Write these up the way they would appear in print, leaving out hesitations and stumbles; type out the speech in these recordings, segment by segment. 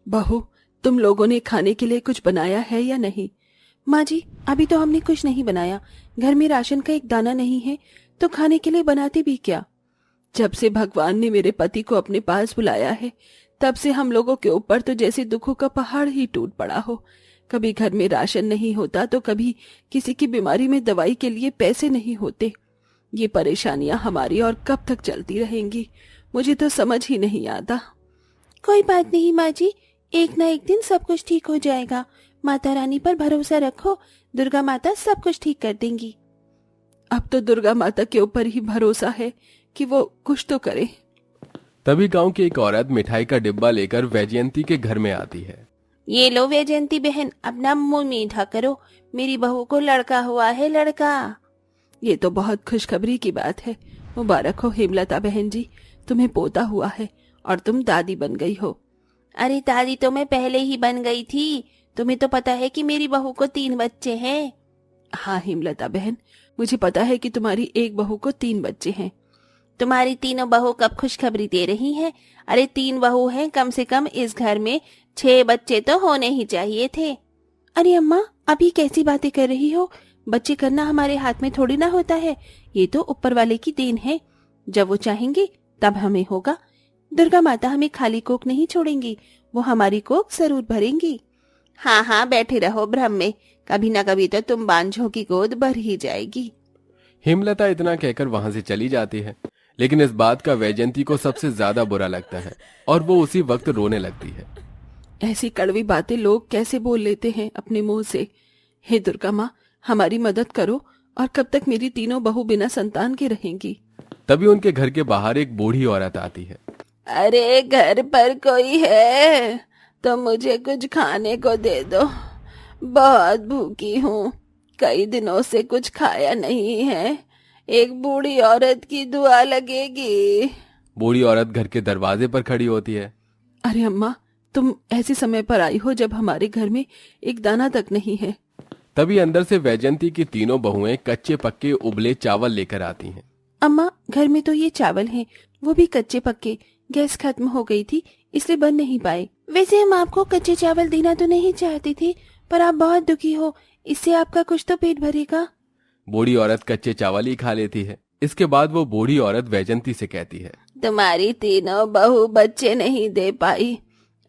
बहू, तुम लोगों ने खाने के लिए कुछ बनाया है या नहीं? माँ जी, अभी तो हमने कुछ नहीं बनाया। घर में राशन का एक दाना नहीं है, तो खाने के लिए बनाते भी क्या। जब से भगवान ने मेरे पति को अपने पास बुलाया है, तब से हम लोगों के ऊपर तो जैसे दुखों का पहाड़ ही टूट पड़ा हो। कभी घर में राशन नहीं होता तो कभी किसी की बीमारी में दवाई के लिए पैसे नहीं होते। ये परेशानियां हमारी और कब तक चलती रहेंगी, मुझे तो समझ ही नहीं आता। कोई बात नहीं माँ जी, एक ना एक दिन सब कुछ ठीक हो जाएगा। माता रानी पर भरोसा रखो, दुर्गा माता सब कुछ ठीक कर देंगी। अब तो दुर्गा माता के ऊपर ही भरोसा है कि वो कुछ तो करे। तभी गांव की एक औरत मिठाई का डिब्बा लेकर वैजयंती के घर में आती है। ये लो वैजयंती बहन, अपना मुंह मीठा करो, मेरी बहू को लड़का हुआ है, लड़का। ये तो बहुत खुशखबरी की बात है। मुबारक हो हेमलता बहन जी, तुम्हें पोता हुआ है और तुम दादी बन गई हो। अरे दादी तो मैं पहले ही बन गई थी। तुम्हें तो पता है कि मेरी बहू को 3 बच्चे हैं। हाँ हेमलता बहन, मुझे पता है कि तुम्हारी एक बहू को 3 बच्चे हैं। तुम्हारी तीनों बहू कब खुशखबरी दे रही हैं? अरे 3 बहू हैं, कम से कम इस घर में 6 बच्चे तो होने ही चाहिए थे। अरे अम्मा, अभी कैसी बातें कर रही हो? बच्चे करना हमारे हाथ में थोड़ी ना होता है, ये तो ऊपर वाले की देन है। जब वो चाहेंगे तब हमें होगा। दुर्गा माता हमें खाली कोख नहीं छोड़ेंगी, वो हमारी कोख जरूर भरेंगी। हाँ हाँ, बैठे रहो भ्रम में, कभी ना कभी तो तुम बांझों की गोद भर ही जाएगी। हेमलता इतना कहकर वहां से चली जाती है, लेकिन इस बात का वैजयंती को सबसे ज्यादा बुरा लगता है और वो उसी वक्त रोने लगती है। ऐसी कड़वी बातें लोग कैसे बोल लेते हैं अपने मुंह से। हे दुर्गा माँ, हमारी मदद करो, और कब तक मेरी तीनों बहू बिना संतान के रहेंगी? तभी उनके घर के बाहर एक बूढ़ी औरत आती है। अरे घर पर कोई है तो मुझे कुछ खाने को दे दो, बहुत भूखी हूँ, कई दिनों से कुछ खाया नहीं है। एक बूढ़ी औरत की दुआ लगेगी। बूढ़ी औरत घर के दरवाजे पर खड़ी होती है। अरे अम्मा, तुम ऐसे समय पर आई हो जब हमारे घर में एक दाना तक नहीं है। तभी अंदर से वैजयंती की तीनों बहुएं कच्चे पक्के उबले चावल लेकर आती हैं। अम्मा, घर में तो ये चावल हैं, वो भी कच्चे पक्के। गैस खत्म हो गई थी इसलिए बन नहीं पाए। वैसे हम आपको कच्चे चावल देना तो नहीं चाहती थी, पर आप बहुत दुखी हो, इससे आपका कुछ तो पेट भरेगा। बूढ़ी औरत कच्चे चावल ही खा लेती है। इसके बाद वो बूढ़ी औरत वैजयंती से कहती है, तुम्हारी तीनों बहू बच्चे नहीं दे पाई।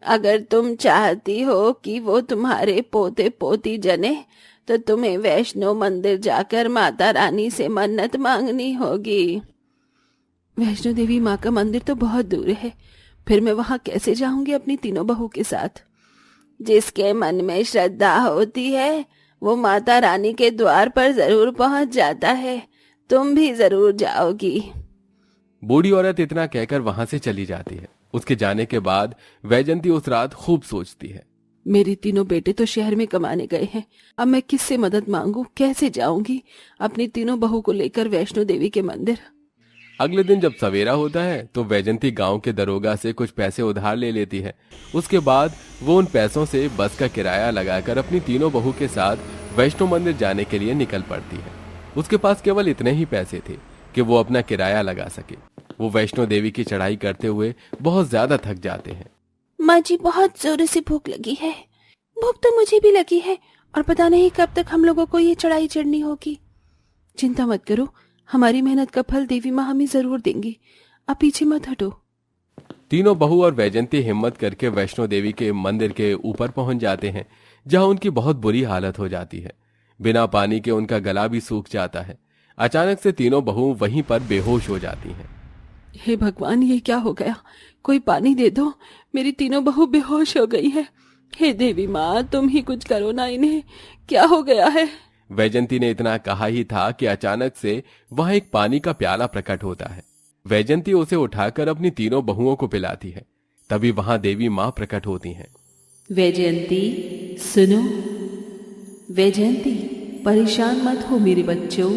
अगर तुम चाहती हो कि वो तुम्हारे पोते पोती जने, तो तुम्हें वैष्णो मंदिर जाकर माता रानी से मन्नत मांगनी होगी। वैष्णो देवी माँ का मंदिर तो बहुत दूर है, फिर मैं वहाँ कैसे जाऊंगी अपनी तीनों बहू के साथ? जिसके मन में श्रद्धा होती है वो माता रानी के द्वार पर जरूर पहुंच जाता है। तुम भी जरूर जाओगी। बूढ़ी औरत इतना कहकर वहां से चली जाती है। उसके जाने के बाद वैजयंती उस रात खूब सोचती है। मेरे तीनों बेटे तो शहर में कमाने गए हैं, अब मैं किससे मदद मांगू, कैसे जाऊंगी अपनी तीनों बहू को लेकर वैष्णो देवी के मंदिर? अगले दिन जब सवेरा होता है तो वैजयंती गांव के दरोगा से कुछ पैसे उधार ले लेती है। उसके बाद वो उन पैसों से बस का किराया लगाकर अपनी तीनों बहू के साथ वैष्णो मंदिर जाने के लिए निकल पड़ती है। उसके पास केवल इतने ही पैसे थे कि वो अपना किराया लगा सके। वो वैष्णो देवी की चढ़ाई करते हुए बहुत ज्यादा थक जाते हैं। माँ जी, बहुत जोर से भूख लगी है। भूख तो मुझे भी लगी है, और पता नहीं कब तक हम लोगों को ये चढ़ाई चढ़नी होगी। चिंता मत करो, हमारी मेहनत का फल देवी माँ हमें जरूर देंगी। अब पीछे मत हटो। तीनों बहू और वैजयंती हिम्मत करके वैष्णो देवी के मंदिर के ऊपर पहुंच जाते हैं, जहां उनकी बहुत बुरी हालत हो जाती है। बिना पानी के उनका गला भी सूख जाता है। अचानक से तीनों बहू वहीं पर बेहोश हो जाती हैं। हे भगवान, ये क्या हो गया? कोई पानी दे दो, मेरी तीनों बहू बेहोश हो गई है। हे देवी माँ, तुम ही कुछ करो ना, इन्हें क्या हो गया है? वैजयंती ने इतना कहा ही था कि अचानक से वहां एक पानी का प्याला प्रकट होता है। वैजयंती उसे उठाकर अपनी तीनों बहुओं को पिलाती है। तभी वहां देवी माँ प्रकट होती हैं। वैजयंती सुनो, वैजयंती परेशान मत हो मेरे बच्चों।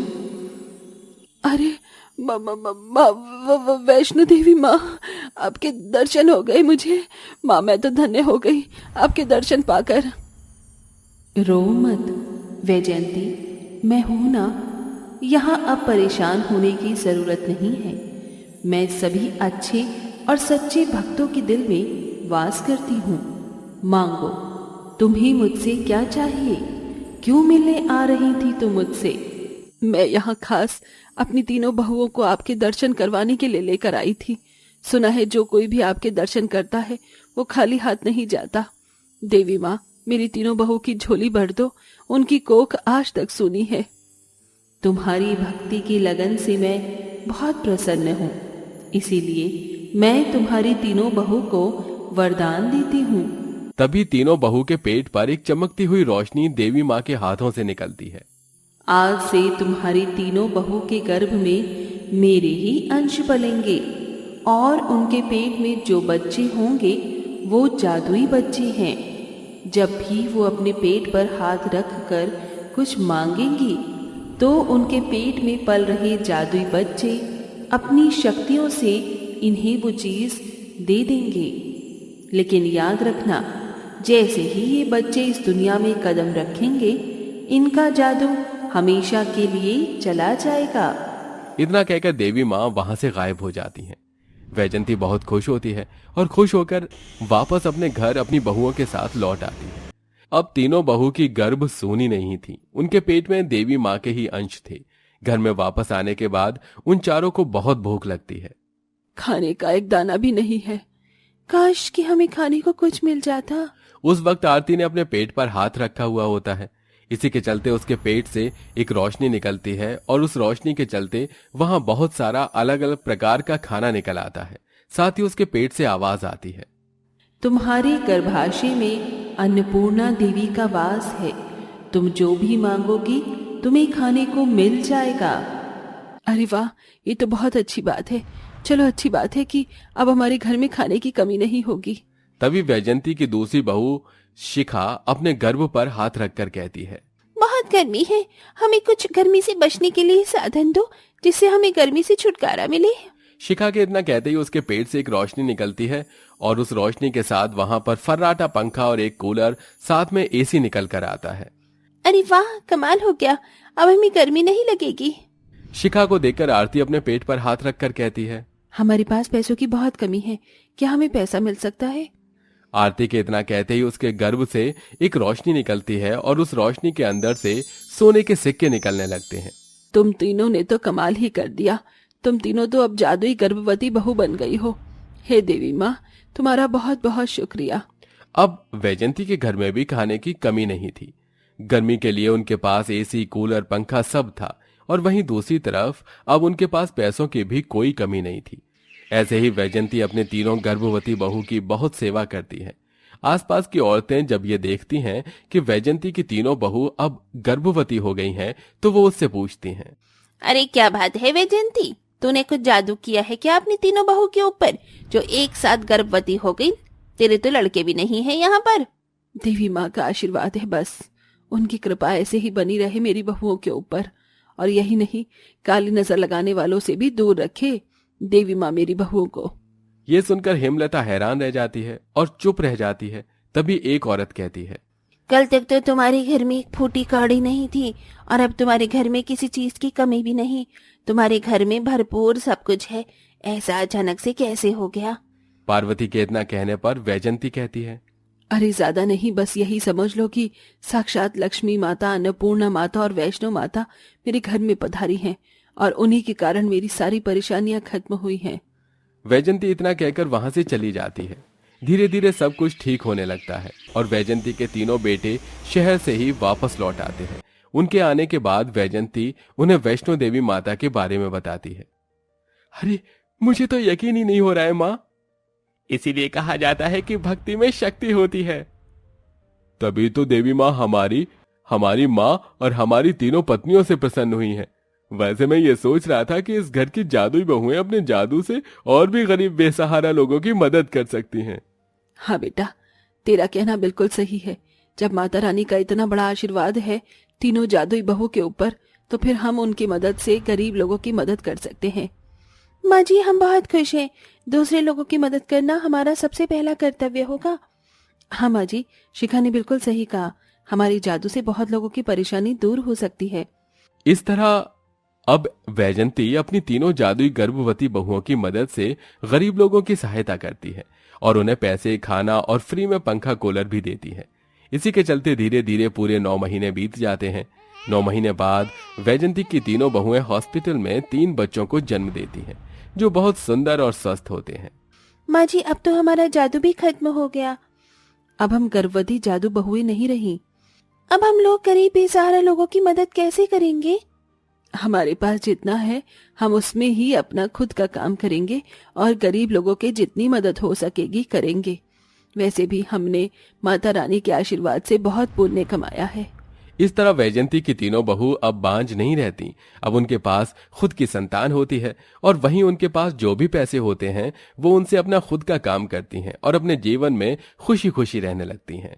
अरे वैष्णो देवी माँ, आपके दर्शन हो गए मुझे। माँ, मैं तो धन्य हो गई आपके दर्शन पाकर। रो मत वैजयंती, मैं हूं ना, यहाँ अब परेशान होने की जरूरत नहीं है। मैं सभी अच्छे और सच्चे भक्तों के दिल में वास करती हूँ। मांगो, तुम्हें मुझसे क्या चाहिए? क्यों मिलने आ रही थी तुम मुझसे? मैं यहाँ खास अपनी तीनों बहुओं को आपके दर्शन करवाने के लिए लेकर आई थी। सुना है जो कोई भी आपके दर्शन करता है वो खाली हाथ नहीं जाता। देवी माँ, मेरी तीनों बहू की झोली भर दो, उनकी कोख आज तक सूनी है। तुम्हारी भक्ति की लगन से मैं बहुत प्रसन्न हूँ, इसीलिए मैं तुम्हारी तीनों बहू को वरदान देती हूँ। तभी तीनों बहू के पेट पर एक चमकती हुई रोशनी देवी माँ के हाथों से निकलती है। आज से तुम्हारी तीनों बहू के गर्भ में मेरे ही अंश पलेंगे और उनके पेट में जो बच्चे होंगे वो जादुई बच्चे हैं। जब भी वो अपने पेट पर हाथ रख कर कुछ मांगेंगी तो उनके पेट में पल रहे जादुई बच्चे अपनी शक्तियों से इन्हें वो चीज दे देंगे। लेकिन याद रखना, जैसे ही ये बच्चे इस दुनिया में कदम रखेंगे इनका जादू हमेशा के लिए चला जाएगा। इतना कहकर देवी माँ वहां से गायब हो जाती हैं। वैजंती बहुत खुश होती है और खुश होकर वापस अपने घर अपनी बहुओं के साथ लौट आती है। अब तीनों बहू की गर्भ सूनी नहीं थी, उनके पेट में देवी माँ के ही अंश थे। घर में वापस आने के बाद उन चारों को बहुत भूख लगती है। खाने का एक दाना भी नहीं है, काश कि हमें खाने को कुछ मिल जाता। उस वक्त आरती ने अपने पेट पर हाथ रखा हुआ होता है। इसी के चलते उसके पेट से एक रोशनी निकलती है और उस रोशनी के चलते वहां बहुत सारा अलग अलग प्रकार का खाना निकल आता है। साथ ही उसके पेट से आवाज आती है, तुम्हारे गर्भाशय में अन्नपूर्णा देवी का वास है, तुम जो भी मांगोगी तुम्हें खाने को मिल जाएगा। अरे वाह, ये तो बहुत अच्छी बात है। चलो, अच्छी बात है कि अब हमारे घर में खाने की कमी नहीं होगी। तभी वैजंती की दूसरी बहू शिखा अपने गर्भ पर हाथ रखकर कहती है, बहुत गर्मी है, हमें कुछ गर्मी से बचने के लिए साधन दो जिससे हमें गर्मी से छुटकारा मिले। शिखा के इतना कहते ही उसके पेट से एक रोशनी निकलती है और उस रोशनी के साथ वहां पर फर्राटा पंखा और एक कूलर साथ में एसी निकल कर आता है। अरे वाह, कमाल हो गया, अब हमें गर्मी नहीं लगेगी। शिखा को देखकर आरती अपने पेट पर हाथ रखकर कहती है, हमारे पास पैसों की बहुत कमी है, क्या हमें पैसा मिल सकता है? आरती के इतना कहते ही उसके गर्भ से एक रोशनी निकलती है और उस रोशनी के अंदर से सोने के सिक्के निकलने लगते हैं। तुम तीनों ने तो कमाल ही कर दिया, तुम तीनों तो अब जादुई गर्भवती बहू बन गई हो। हे देवी माँ, तुम्हारा बहुत बहुत शुक्रिया। अब वैजंती के घर में भी खाने की कमी नहीं थी। गर्मी के लिए उनके पास एसी, कूलर, पंखा सब था और वहीं दूसरी तरफ अब उनके पास पैसों की भी कोई कमी नहीं थी। ऐसे ही वैजंती अपने तीनों गर्भवती बहू की बहुत सेवा करती है। आसपास की औरतें जब ये देखती हैं कि वैजंती की तीनों बहू अब गर्भवती हो गई हैं, तो वो उससे पूछती हैं, अरे क्या बात है वैजंती, तूने कुछ जादू किया है क्या अपनी तीनों बहू के ऊपर जो एक साथ गर्भवती हो गई? तेरे तो लड़के भी नहीं है यहाँ पर। देवी माँ का आशीर्वाद है, बस उनकी कृपा ऐसे ही बनी रहे मेरी बहुओं के ऊपर, और यही नहीं, काली नजर लगाने वालों से भी दूर रखे देवी माँ मेरी बहुओं को। ये सुनकर हेमलता हैरान रह जाती है और चुप रह जाती है। तभी एक औरत कहती है, कल तक तो तुम्हारे घर में एक फूटी कौड़ी नहीं थी और अब तुम्हारे घर में किसी चीज की कमी भी नहीं। तुम्हारे घर में भरपूर सब कुछ है, ऐसा अचानक से कैसे हो गया? पार्वती के इतना कहने पर वैजंती कहती है, अरे ज्यादा नहीं, बस यही समझ लो कि साक्षात लक्ष्मी माता, अन्नपूर्णा माता और वैष्णो माता मेरे घर में पधारी हैं और उन्हीं के कारण मेरी सारी परेशानियां खत्म हुई हैं। वैजंती इतना कहकर वहां से चली जाती है। धीरे धीरे सब कुछ ठीक होने लगता है और वैजंती के तीनों बेटे शहर से ही वापस लौट आते हैं। उनके आने के बाद वैजंती उन्हें वैष्णो देवी माता के बारे में बताती है। अरे, मुझे तो यकीन ही नहीं हो रहा है माँ, इसीलिए कहा जाता है कि भक्ति में शक्ति होती है। तभी तो देवी माँ हमारी माँ और हमारी तीनों पत्नियों से प्रसन्न हुई हैं। वैसे मैं ये सोच रहा था कि इस घर की जादुई बहुएं अपने जादू से और भी गरीब बेसहारा लोगों की मदद कर सकती हैं। हाँ बेटा, तेरा कहना बिल्कुल सही है। जब माता रानी का इतना बड़ा आशीर्वाद है तीनों जादुई बहू के ऊपर, तो फिर हम उनकी मदद से गरीब लोगों की मदद कर सकते हैं। माँ जी, हम बहुत खुश हैं। दूसरे लोगों की मदद करना हमारा सबसे पहला कर्तव्य होगा। हाँ माँ जी, शिखा ने बिल्कुल सही कहा, हमारी जादू से बहुत लोगों की परेशानी दूर हो सकती है। इस तरह अब वैजंती अपनी तीनों जादुई गर्भवती बहुओं की मदद से गरीब लोगों की सहायता करती है और उन्हें पैसे, खाना और फ्री में पंखा कूलर भी देती है। इसी के चलते धीरे धीरे पूरे 9 महीने बीत जाते हैं। 9 महीने बाद वैजंती की तीनों बहुएं हॉस्पिटल में 3 बच्चों को जन्म देती हैं, जो बहुत सुंदर और स्वस्थ होते हैं। माँ जी, अब तो हमारा जादू भी खत्म हो गया। अब हम गर्भवती जादू बहुएं नहीं रही। अब हम लोग गरीब बेसहारा लोगों की मदद कैसे करेंगे? हमारे पास जितना है हम उसमें ही अपना खुद का काम करेंगे और गरीब लोगों के जितनी मदद हो सकेगी करेंगे। वैसे भी हमने माता रानी के आशीर्वाद से बहुत पुण्य कमाया है। इस तरह वैजंती की तीनों बहू अब बांझ नहीं रहती। अब उनके पास खुद की संतान होती है और वहीं उनके पास जो भी पैसे होते हैं वो उनसे अपना खुद का काम करती हैं और अपने जीवन में खुशी खुशी रहने लगती हैं।